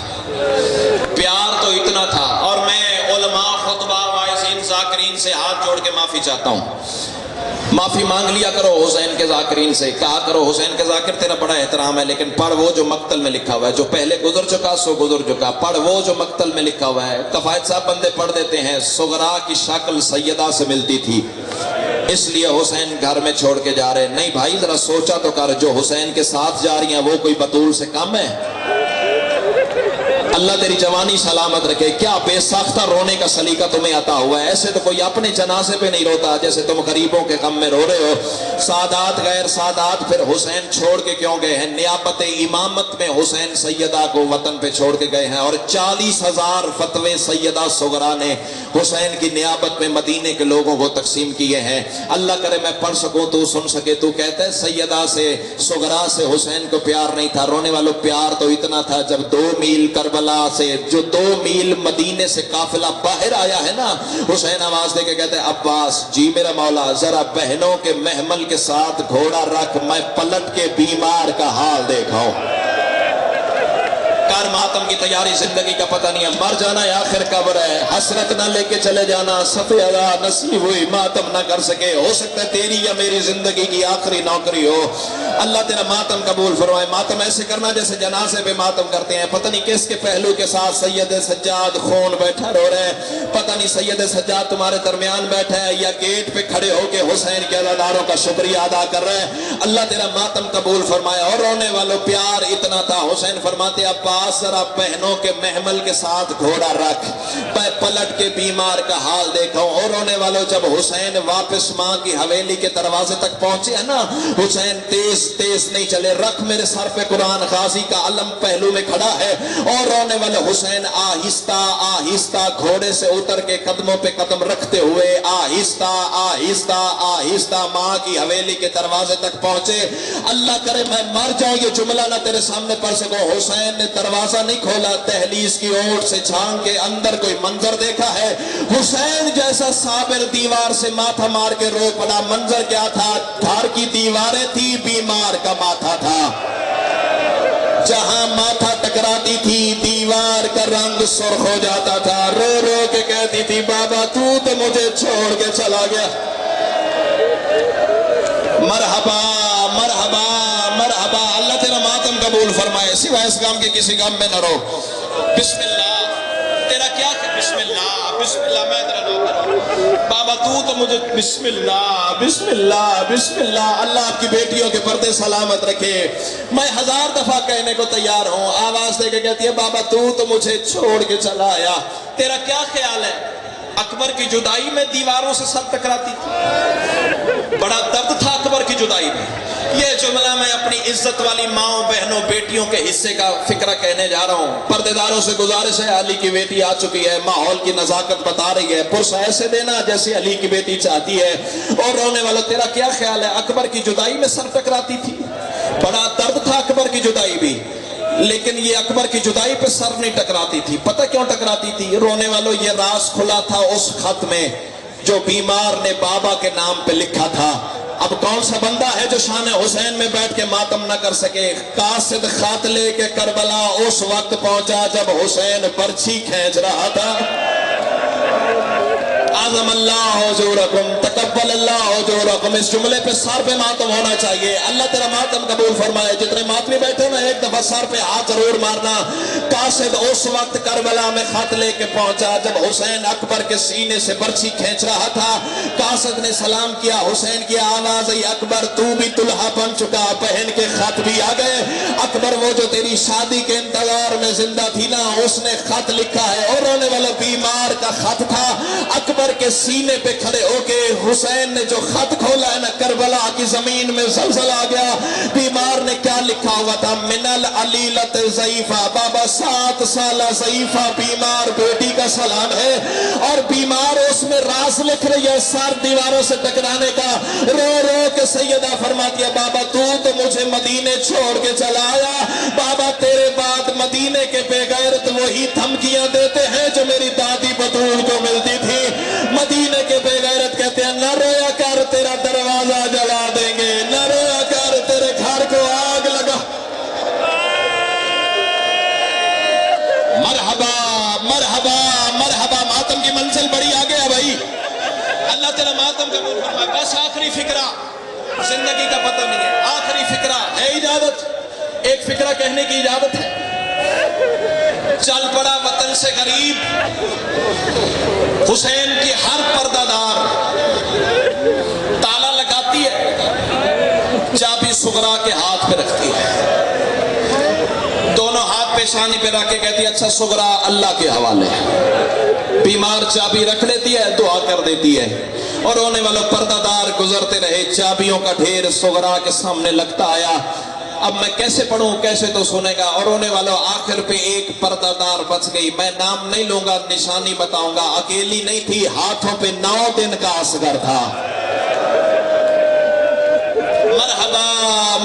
پیار تو اتنا تھا. اور میں علماء خطبہ واعظین ذاکرین سے ہاتھ جوڑ کے معافی چاہتا ہوں. معافی مانگ لیا کرو حسین کے ذاکرین سے. کہا کرو حسین کے ذاکر تیرا بڑا احترام ہے، لیکن پڑھ وہ جو مقتل میں لکھا ہوا ہے. جو پہلے گزر چکا سو گزر چکا. پڑھ وہ جو مقتل میں لکھا ہوا ہے. کفایت صاحب بندے پڑھ دیتے ہیں صغرا کی شکل سیدہ سے ملتی تھی اس لیے حسین گھر میں چھوڑ کے جا رہے. نہیں بھائی ذرا سوچا تو کر، جو حسین کے ساتھ جا رہی ہیں وہ کوئی بطول سے کم ہے؟ اللہ تیری جوانی سلامت رکھے. کیا بے ساختہ رونے کا سلیقہ تمہیں عطا ہوا ہے. ایسے تو کوئی اپنے جنازے پہ نہیں روتا جیسے تم غریبوں کے غم میں رو رہے ہو. سادات غیر سادات پھر حسین چھوڑ کے کیوں گئے ہیں؟ نیابت امامت میں حسین سیدہ کو وطن پہ چھوڑ کے گئے ہیں. اور 40,000 فتوے سیدہ صغرا نے حسین کی نیابت میں مدینے کے لوگوں کو تقسیم کیے ہیں. اللہ کرے میں پڑھ سکوں تو سن سکے. تو کہتا ہے سیدہ سے صغرا سے حسین کو پیار نہیں تھا. رونے والوں پیار تو اتنا تھا جب 2 میل کربلا سے، جو 2 میل مدینے سے قافلہ باہر آیا ہے نا، حسین آواز دے کے کہتے ہیں عباس جی میرا مولا ذرا بہنوں کے محمل کے ساتھ گھوڑا رکھ، میں پلٹ کے بیمار کا حال دیکھاؤں. کار ماتم کی تیاری. زندگی کا پتہ نہیں ہے. مر جانا ہے آخر قبر ہے. حسرت نہ لے کے چلے جانا. صفحہ ادا نصیب ہوئی ماتم نہ کر سکے. ہو سکتا ہے تیری یا میری زندگی کی آخری نوکری ہو. اللہ تیرا ماتم قبول فرمائے. ماتم ایسے کرنا جیسے جنازے پہ ماتم کرتے ہیں. پتہ نہیں کس کے پہلو کے ساتھ سید سجاد خون بیٹھا رو رہے ہیں. پتہ نہیں سید سجاد تمہارے درمیان بیٹھا ہے یا گیٹ پہ کھڑے ہو کے حسین کے عزاداروں کا شکریہ ادا کر رہے ہیں. اللہ تیرا ماتم قبول فرمائے. اور رونے والوں پیار اتنا تھا. حسین فرماتے ابا ذرا بہنوں کے محمل کے ساتھ گھوڑا رکھ، میں پلٹ کے بیمار کا حال دیکھاؤں. اور رونے والوں جب حسین واپس ماں کی حویلی کے دروازے تک پہنچے ہیں نا، حسین تیز تیز نہیں چلے. رکھ میرے سر پہ قرآن غازی کا علم پہلو میں کھڑا ہے. اور رونے والے حسین آہستہ آہستہ گھوڑے سے اتر کے قدموں پہ قدم رکھتے ہوئے آہستہ آہستہ آہستہ ماں کی حویلی کے دروازے تک پہنچے. اللہ کرے میں مر جاؤں یہ جملہ نہ تیرے سامنے پڑھ سکوں. حسین نے دروازہ نہیں کھولا، دہلیز کی اوٹ سے جھانک کے اندر کوئی منظر دیکھا ہے. حسین جیسا صابر دیوار سے ماتھا مار کے رو پڑا. منظر کیا تھا؟ دھار کی دیواریں تھی، بیمار کا ماتھا تھا. جہاں ماتھا ٹکراتی تھی دیوار کا رنگ سرخ ہو جاتا تھا. رو رو کے کہتی تھی بابا تو مجھے چھوڑ کے چلا گیا. مرحبا مرحبا مرحبا. اللہ تیرا ماتم قبول فرمائے. سوائے اس غم کے کسی غم میں نہ رو. بسم اللہ. تیرا کیا بسم اللہ بسم اللہ. میں تیرا نوکر ہوں بابا. تو مجھے بسم اللہ بسم اللہ بسم اللہ. اللہ آپ کی بیٹیوں کے پردے سلامت رکھے. میں 1000 دفعہ کہنے کو تیار ہوں. آواز دے کے کہتی ہے بابا تو مجھے چھوڑ کے چلا آیا. تیرا کیا خیال ہے اکبر کی جدائی میں دیواروں سے سر ٹکراتی تھی؟ بڑا درد تھا اکبر کی جدائی میں. یہ جملہ میں اپنی عزت والی ماؤں بہنوں بیٹیوں کے حصے کا فکرہ کہنے جا رہا ہوں. پردےداروں سے گزارش ہے، علی کی بیٹی آ چکی ہے، ماحول کی نزاکت بتا رہی ہے، پرسہ ایسے دینا جیسے علی کی بیٹی چاہتی ہے. اور رونے والوں تیرا کیا خیال ہے اکبر کی جدائی میں سر ٹکراتی تھی؟ بڑا درد تھا اکبر کی جدائی بھی، لیکن یہ اکبر کی جدائی پہ سر نہیں ٹکراتی تھی. پتہ کیوں ٹکراتی تھی؟ رونے والوں یہ راز کھلا تھا اس خط میں جو بیمار نے بابا کے نام پہ لکھا تھا. اب کون سا بندہ ہے جو شان حسین میں بیٹھ کے ماتم نہ کر سکے؟ قاصد خط لے کے کربلا اس وقت پہنچا جب حسین برچھی کھینچ رہا تھا. اعظم اللہ حضورکم تقبل اللہ حضورکم. اس جملے پہ سر پہ ماتم ہونا چاہیے. اللہ تیرا ماتم قبول فرمائے. جتنے ماتمی بیٹھے نا ایک دفعہ سر پہ ہاتھ ضرور مارنا. قاصد اس وقت کربلا میں خط لے کے پہنچا جب حسین اکبر کے سینے سے برچھی کھینچ رہا تھا. قاصد نے سلام کیا. حسین کی آواز آئی اکبر تو بھی دلہا بن چکا، بہن کے خط بھی آ گئے. اکبر وہ جو تیری شادی کے انتظار میں زندہ تھی نا، اس نے خط لکھا ہے. اور رونے والا بیمار کا خط تھا, اکبر کے سینے پہ کھڑے ہو کے حسین نے جو خط کھولا ہے نا, کربلا کی زمین میں زلزلہ آ گیا. بیمار نے کیا لکھا ہوا تھا, من العلیلت ضعیفہ, بابا 7 سالہ ضعیفہ بیمار بیٹی کا سلام ہے, اور بیمار اس میں راز لکھ رہی ہے سر دیواروں سے ٹکرانے کا. رو رو کے سیدہ فرماتی ہے بابا تو مجھے مدینے چھوڑ کے چلا آیا, بابا تیرے بعد مدینے کے بے غیرت وہی دھمکیاں دیتے ہیں جو میری دادی بطول کو ملتی تھی. مدینے کے بے غیرت کہتے ہیں نہ رویا کر تیرا دروازہ جلا دیں گے, نہ رویا کر تیرے گھر کو آگ لگا. مرحبا مرحبا مرحبا, ماتم کی منزل بڑی آگے ہے بھائی. اللہ تعالیٰ ماتم قبول فرمائے. بس آخری فکرہ, زندگی کا پتہ نہیں ہے, آخری فکرہ ہے. اجازت, ایک فکرہ کہنے کی اجازت ہے. چل پڑا وطن سے غریب, حسین کی ہر پردہ دار تالا لگاتی ہے, چابی صغرا کے ہاتھ پہ رکھتی ہے, دونوں ہاتھ پیشانی پہ رکھ کے کہتی ہے اچھا صغرا اللہ کے حوالے. بیمار چابی رکھ لیتی ہے, دعا کر دیتی ہے, اور رونے والوں پردہ دار گزرتے رہے. چابیوں کا ڈھیر صغرا کے سامنے لگتا آیا. اب میں کیسے پڑھوں, کیسے تو سنے گا. اور رونے والوں آخر پہ ایک پردہ دار بچ گئی. میں نام نہیں لوں گا, نشانی بتاؤں گا. اکیلی نہیں تھی, ہاتھوں پہ 9 دن کا اصغر تھا. مرحبا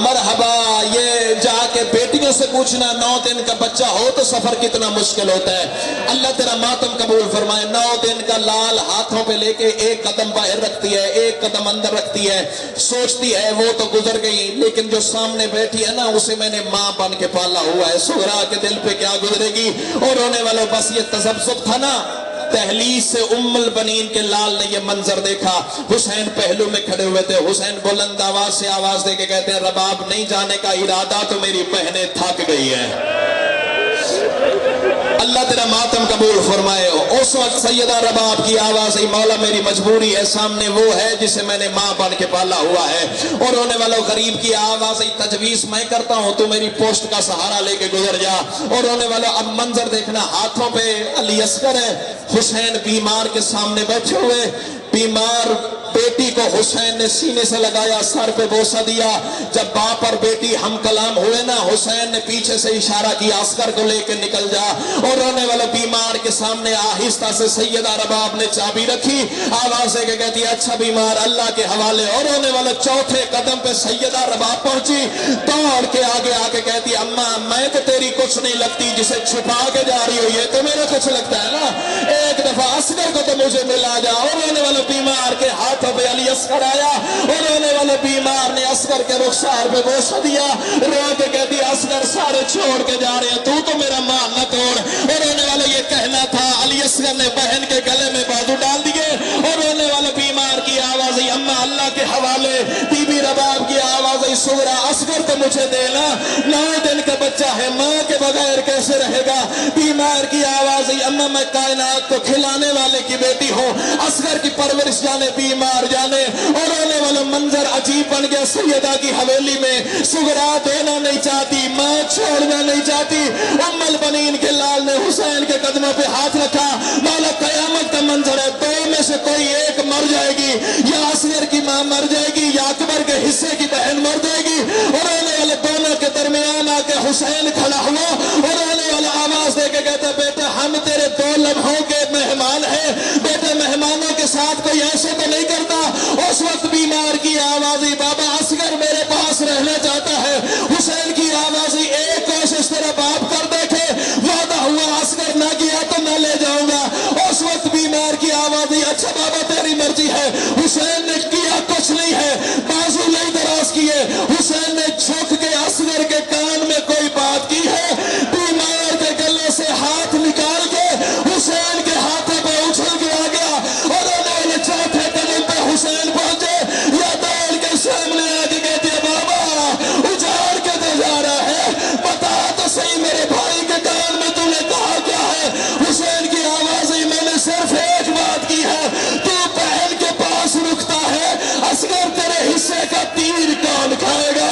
مرحبا. یہ جا کے بیٹیوں سے پوچھنا 9 دن کا بچہ ہو تو سفر کتنا مشکل ہوتا ہے. اللہ تیرا ماتم قبول فرمائے. 9 دن کا لال ہاتھوں پہ لے کے ایک قدم باہر رکھتی ہے, ایک قدم اندر رکھتی ہے. سوچتی ہے وہ تو گزر گئی, لیکن جو سامنے بیٹھی ہے نا اسے میں نے ماں بن کے پالا ہوا ہے. صغرا کے دل پہ کیا گزرے گی. اور رونے والوں بس یہ تذبذب تھا نا. تحلیل سے ام البنین کے لال نے یہ منظر دیکھا. حسین پہلو میں کھڑے ہوئے تھے. حسین بلند آواز سے آواز دے کے کہتے ہیں رباب نہیں جانے کا ارادہ تو میری بہنیں تھک گئی ہیں. اللہ تیرا ماتم قبول فرمائے. اس وقت سیدہ رباب کی آواز آئی مولا میری مجبوری ہے, سامنے وہ ہے جسے میں نے ماں بن کے پالا ہوا ہے. اور رونے والوں غریب کی آواز آئی تجویز میں کرتا ہوں, تو میری پوسٹ کا سہارا لے کے گزر جا. اور رونے والوں اب منظر دیکھنا, ہاتھوں پہ علی اصغر ہے, حسین بیمار کے سامنے بیٹھے ہوئے. بیمار بیٹی کو حسین نے سینے سے لگایا, سر پہ بوسہ دیا. جب باپ اور بیٹی ہم کلام ہوئے نا, حسین نے پیچھے سے اشارہ کیا اصغر کو لے کے نکل جا. اور رونے والے بیمار کے سامنے آہستہ سے سیدہ رباب نے چابی رکھی, آواز دے کے کہتی ہے اچھا بیمار اللہ کے حوالے. اور رونے والے چوتھے قدم پہ سیدہ رباب پہنچی, دوڑ کے آگے آ کے کہتی ہے اماں میں تو تیری کچھ نہیں لگتی, جسے چھپا کے جا رہی ہو یہ تو میرا کچھ لگتا ہے نا. ایک دفعہ اصغر کو تو مجھے ملا جا. اور رونے والے بیمار کے ہاتھوں پہ علی اصغر آیا, اور رونے والے بیمار نے اصغر کے رخسار پہ بوسہ دیا. رو کے کہتی اصغر سارے چھوڑ کے جا رہے ہیں, تو میرا مان نہ توڑ. اور رونے والے یہ کہنا تھا, علی اصغر نے بہن کے گلے میں بازو ڈال دیے. اور رونے والے بیمار کی آواز آئی اماں اللہ کے حوالے. بی بی رباب کی آواز آئی صغرا اصغر تو مجھے دینا, 9 دن کا بچہ ہے, ماں کے بغیر کیسے رہے گا. بیمار کی آواز آئی اماں میں کائنات کو کھلانے والے کی بیٹی ہوں, اصغر کی پرورش جانے بیمار جانے. اور رونے والا منظر عجیب بن گیا. سیدہ کی حویلی میں صغرا دینا نہیں چاہتی, ماں چھوڑنا نہیں چاہتی. ام البنین کے لال نے حسین کے قدموں پہ ہاتھ رکھا. مولا قیامت کا منظر ہے, 2 میں سے کوئی ایک مر جائے گی, یا اصغر کی ماں مر جائے گی یا اکبر کے حصے کی بہن مر جائے گی. اور رونے والے دونوں کے درمیان آ کے حسین کھڑا ہوا, اور رونے والا آواز دے کے کہتا بیٹا ہم تیرے 2 لمحوں کے مہمان ہیں, بیٹے مہمانوں کے ساتھ کوئی ایسے تو نہیں کرتا. اس وقت بیمار کی آواز آئی بابا اصغر میرے پاس رہنا چاہتا ہے. حسین کی آواز آئی ایک کوشش تیرا باپ کر دیکھے, وعدہ ہوا اصغر نہ گیا تو میں لے جاؤں گا. اس وقت بیمار کی آواز آئی اچھا بابا تیری مرضی ہے. حسین نے کیا کچھ نہیں ہے, بازو نہیں دراز کیے. حسین نے جھک کے اصغر کے کان میں کوئی بات کی ہے, بیمار کے گلے سے ہاتھ نکال کے حسین کے ہاتھوں پہ اچھل کے آ گیا. اور رونے والے چوتھے قدم پہ حسین پہنچے, یا دوڑ کے سامنے آ کے کہتے ہیں بابا اجاڑ کے تو جا رہا ہے, بتا تو صحیح میرے بھائی کے کان میں تو نے کہا کیا ہے. حسین کی آواز ہی میں نے صرف ایک بات کی ہے, تو بہن کے پاس رکتا ہے, اصغر تیرے حصے کا تیر کون کھائے گا.